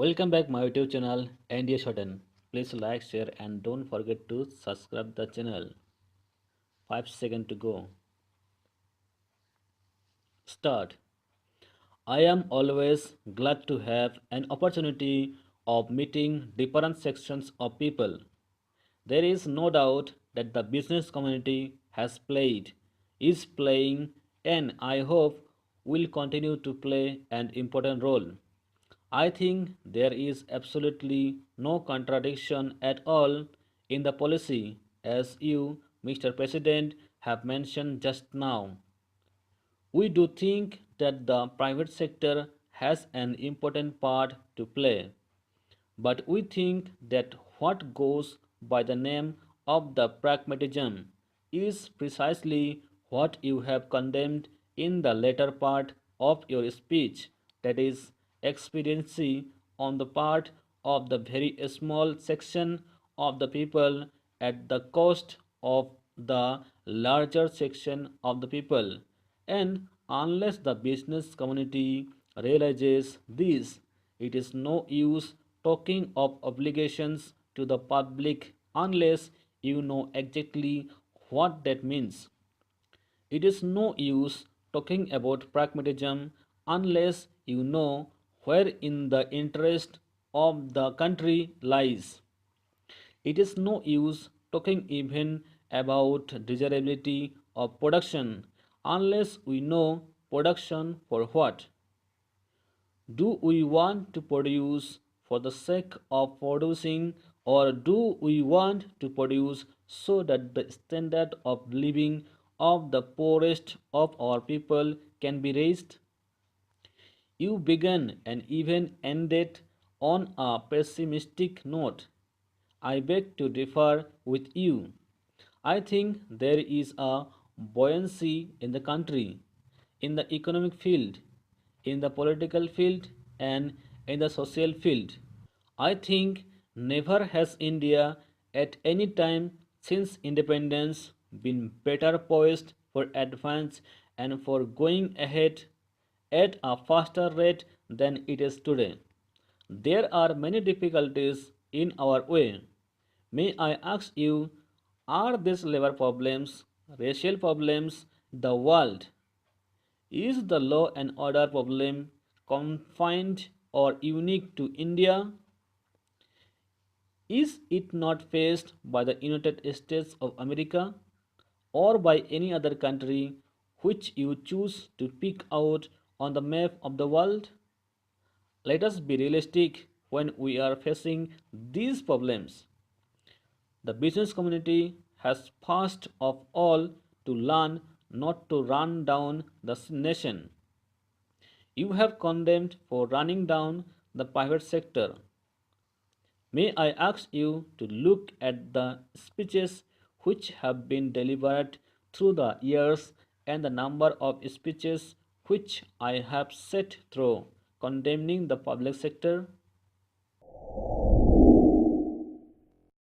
Welcome back my YouTube channel NDS Shorthand. Please like, share and don't forget to subscribe the channel. 5 seconds to go. Start. I am always glad to have an opportunity of meeting different sections of people. There is no doubt that the business community has played, is playing, and I hope will continue to play an important role. I think there is absolutely no contradiction at all in the policy, as you, Mr. President, have mentioned just now. We do think that the private sector has an important part to play, but we think that what goes by the name of the pragmatism is precisely what you have condemned in the latter part of your speech, that is, expediency on the part of the very small section of the people at the cost of the larger section of the people. And unless the business community realizes this, it is no use talking of obligations to the public unless you know exactly what that means. It is no use talking about pragmatism unless you know where in the interest of the country lies. It is no use talking even about desirability of production unless we know production for what. Do we want to produce for the sake of producing, or do we want to produce so that the standard of living of the poorest of our people can be raised? You began and even ended on a pessimistic note. I beg to differ with you. I think there is a buoyancy in the country, in the economic field, in the political field, and in the social field. I think never has India at any time since independence been better poised for advance and for going ahead at a faster rate than it is today. There are many difficulties in our way. May I ask you, are these labor problems, racial problems, the world? Is the law and order problem confined or unique to India? Is it not faced by the United States of America or by any other country which you choose to pick out on the map of the world? Let us be realistic when we are facing these problems. The business community has first of all to learn not to run down the nation. You have condemned for running down the private sector. May I ask you to look at the speeches which have been delivered through the years and the number of speeches which I have sat through condemning the public sector?